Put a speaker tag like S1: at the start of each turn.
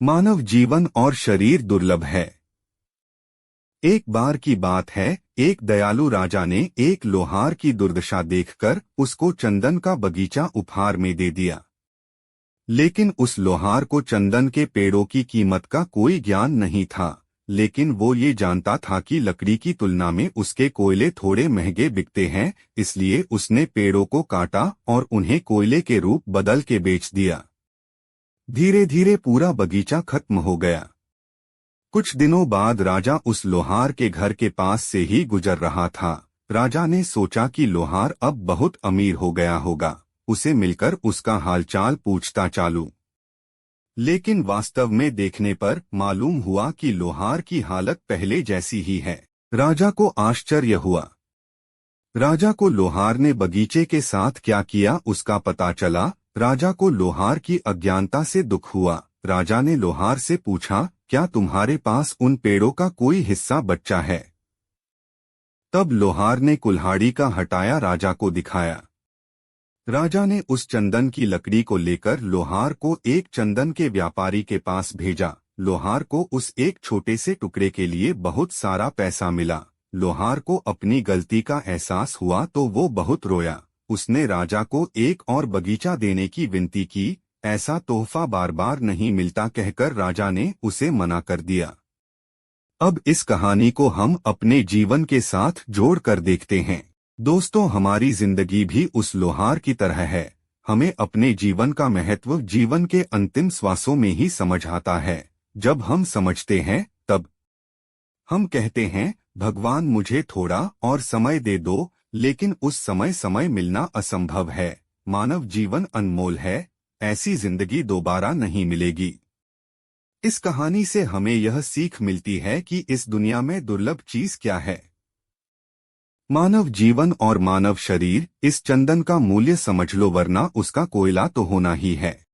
S1: मानव जीवन और शरीर दुर्लभ है। एक बार की बात है, एक दयालु राजा ने एक लोहार की दुर्दशा देखकर उसको चंदन का बगीचा उपहार में दे दिया। लेकिन उस लोहार को चंदन के पेड़ों की कीमत का कोई ज्ञान नहीं था, लेकिन वो ये जानता था कि लकड़ी की तुलना में उसके कोयले थोड़े महंगे बिकते हैं, इसलिए उसने पेड़ों को काटा और उन्हें कोयले के रूप बदल के बेच दिया। धीरे धीरे पूरा बगीचा खत्म हो गया। कुछ दिनों बाद राजा उस लोहार के घर के पास से ही गुजर रहा था। राजा ने सोचा कि लोहार अब बहुत अमीर हो गया होगा, उसे मिलकर उसका हालचाल पूछता चालू। लेकिन वास्तव में देखने पर मालूम हुआ कि लोहार की हालत पहले जैसी ही है। राजा को आश्चर्य हुआ। राजा को लोहार ने बगीचे के साथ क्या किया उसका पता चला। राजा को लोहार की अज्ञानता से दुख हुआ। राजा ने लोहार से पूछा, क्या तुम्हारे पास उन पेड़ों का कोई हिस्सा बचा है? तब लोहार ने कुल्हाड़ी का हटाया राजा को दिखाया। राजा ने उस चंदन की लकड़ी को लेकर लोहार को एक चंदन के व्यापारी के पास भेजा। लोहार को उस एक छोटे से टुकड़े के लिए बहुत सारा पैसा मिला। लोहार को अपनी गलती का एहसास हुआ तो वो बहुत रोया। उसने राजा को एक और बगीचा देने की विनती की। ऐसा तोहफा बार बार नहीं मिलता कहकर राजा ने उसे मना कर दिया। अब इस कहानी को हम अपने जीवन के साथ जोड़ कर देखते हैं। दोस्तों, हमारी जिंदगी भी उस लोहार की तरह है। हमें अपने जीवन का महत्व जीवन के अंतिम श्वासों में ही समझ आता है। जब हम समझते हैं तब हम कहते हैं, भगवान मुझे थोड़ा और समय दे दो, लेकिन उस समय मिलना असंभव है। मानव जीवन अनमोल है, ऐसी जिंदगी दोबारा नहीं मिलेगी। इस कहानी से हमें यह सीख मिलती है कि इस दुनिया में दुर्लभ चीज क्या है। मानव जीवन और मानव शरीर। इस चंदन का मूल्य समझ लो, वरना उसका कोयला तो होना ही है।